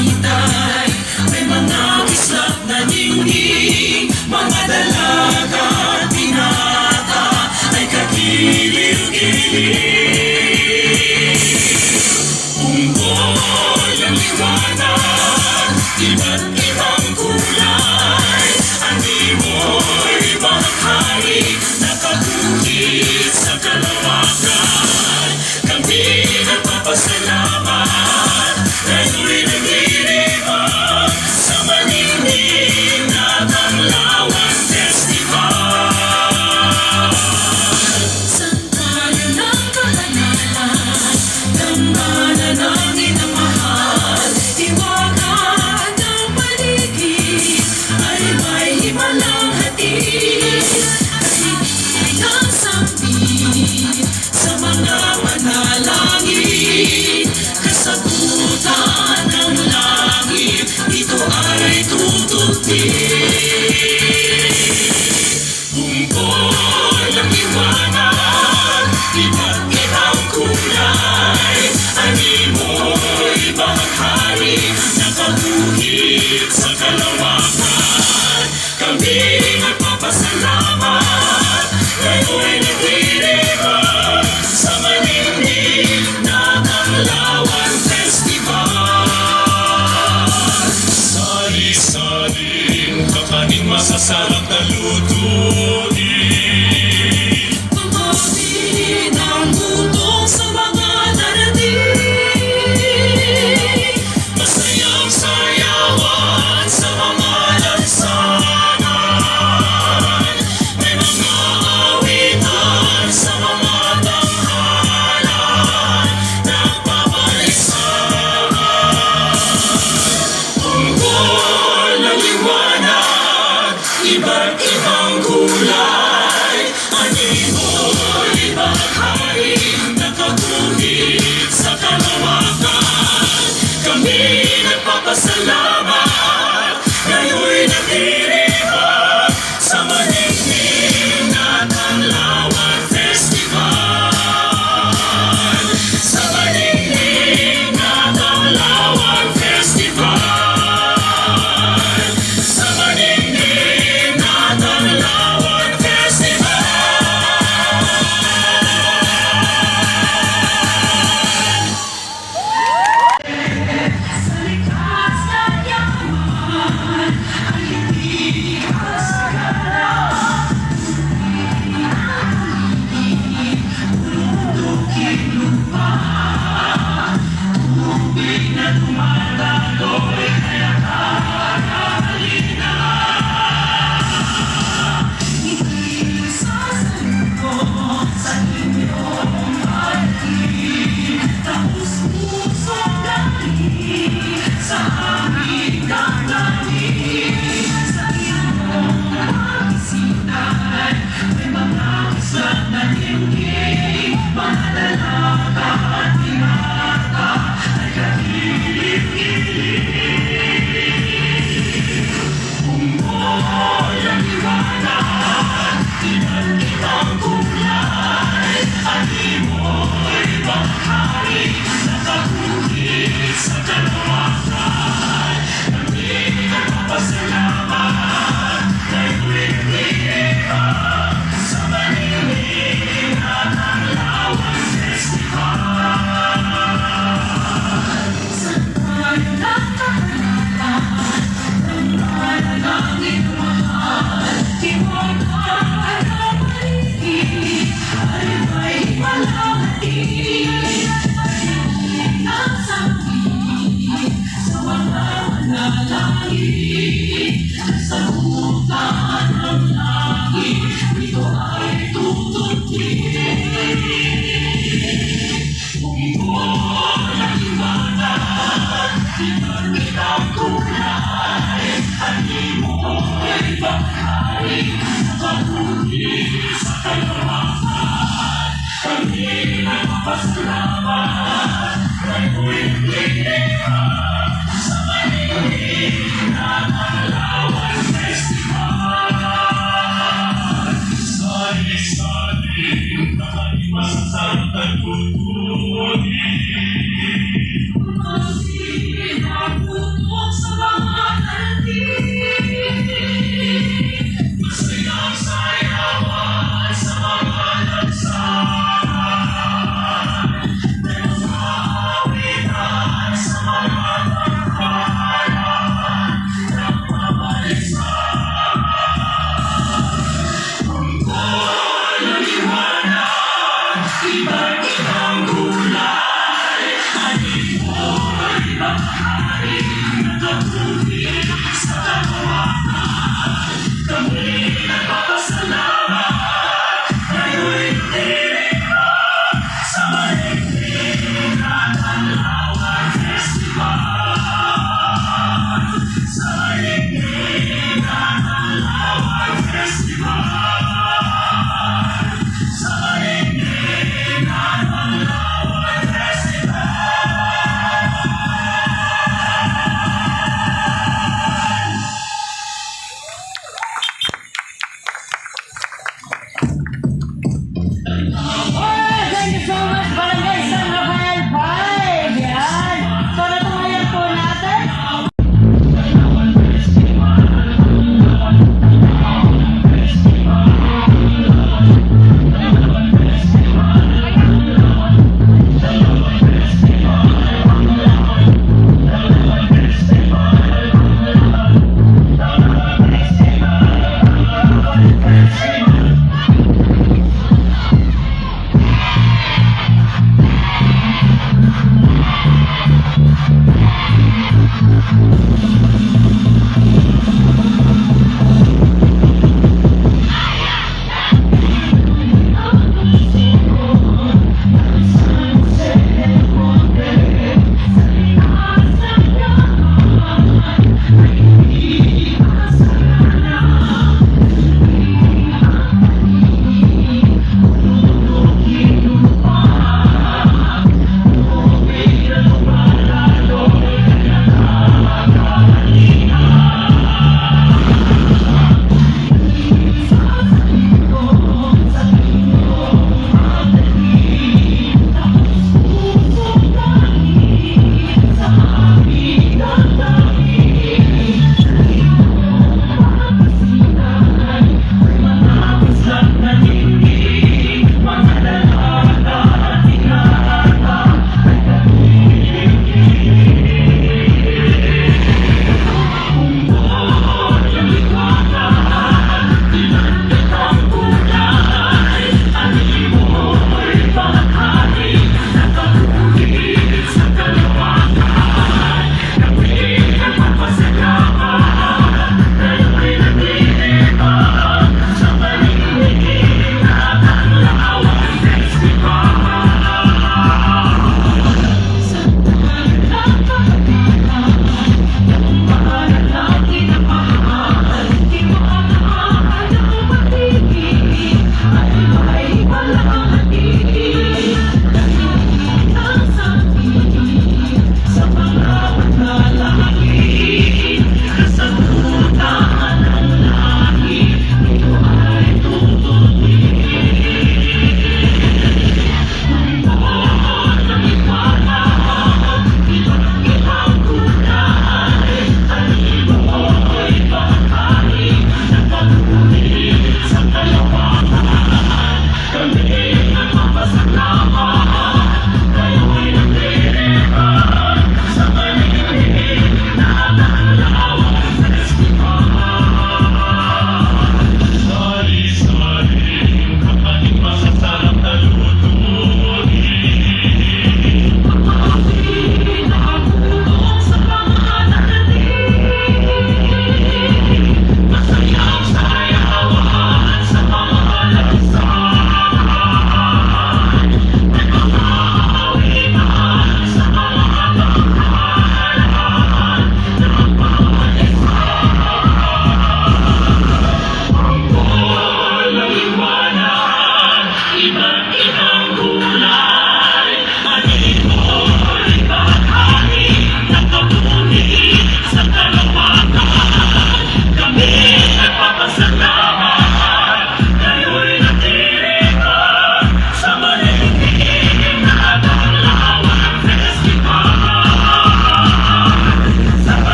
sitay, may mga kislap na ningning, mga dalaga at binata ay kagiliw-giliw. Unggoy ang liwanag, iba't ibang kulay, animoy bahaghari, nakabuhit sa kalawakan. Kami nagpapasalamat, ngayon'y naglilibang sa maningning na Tanglawan Festival. Sandalan ng kaanalan, dambana ng inamahal, iwagan ng paligid ay may himalang hatid, at hindi ng sambit sa mga manalangin. Kasagutan ng langit, ito ay tutugtin. Unggoy ng liwanag, iba't ibang kulay, animoy bahaghari, nakabuhit sa kalawakan. Kami nagpapasalamat, ngayon'y naglilibang sa maningning na Tanglawan Festival. Sali-saling kakaning masasarap na lutuin, tumabi ng gutom sa mga darating, masayang sayawan sa mga lansangan, may mga awitan sa mga tanghalan, nagpapalisahan. Unggoy ng liwanag, iba't ibang kulay, animoy bahaghari, nakaguhit sa kalawakan. Kami nagpapasalamat, ngayon'y naglilibang sa maningning na Tanglawan Festival. Sa maningning na Tanglawan Festival. Sa maningning na Tanglawan Festival. Sa likas na yaman, ay hindi kasagaran. Ulundukin lupa, tubig na dumadaloy, kaya kakalina. Hindi sasaluto sa inyong paligid, taos-pusong galing sa aming gagawin. Sa iyong pagsisinay, may mga kislap na ningning, mga dalaga at binata ay kagiliw-giliw. Unggoy ang liwanag, iba't ibang kulay, animoy bahaghari, nakabuhit sa kalawakan. Kami nagpapasalamat, ngayon'y naglilibang sa maningning na Tanglawan Festival. Sandalan ng kaanalan, dambana ng inamahal, iwagan ng paligid ay may himalang hatid, at hindi ng sambit sa mga manalangin. Kasagutan ng langit, ito ay tutugtin. Unggoy ang liwanag, iba't ibang kulay, animoy bahaghari, nakabuhit sa kalawakan. Kami nagpapasalamat, ngayon'y naglilibang sa maningning na Tanglawan Festival. Sali-saling kakaning masasarap na lutuin, tumabi ng gutom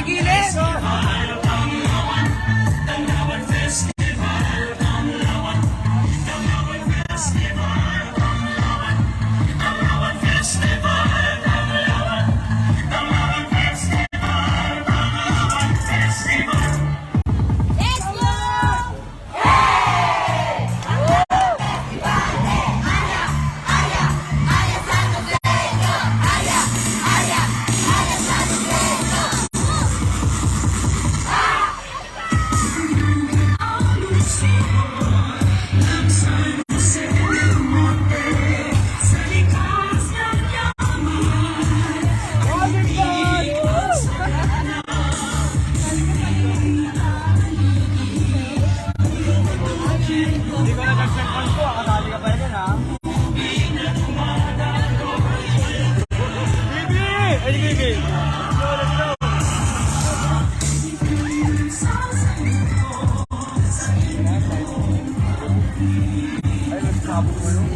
gilid. Let's go! Hindi ko na nag-cellphone ko. Akatali ka pa rin ha. Bibi! Ay, Bibi! Let's go, let's go! Ay, nagsabi mo yun.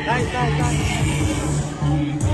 Nice, nice, nice.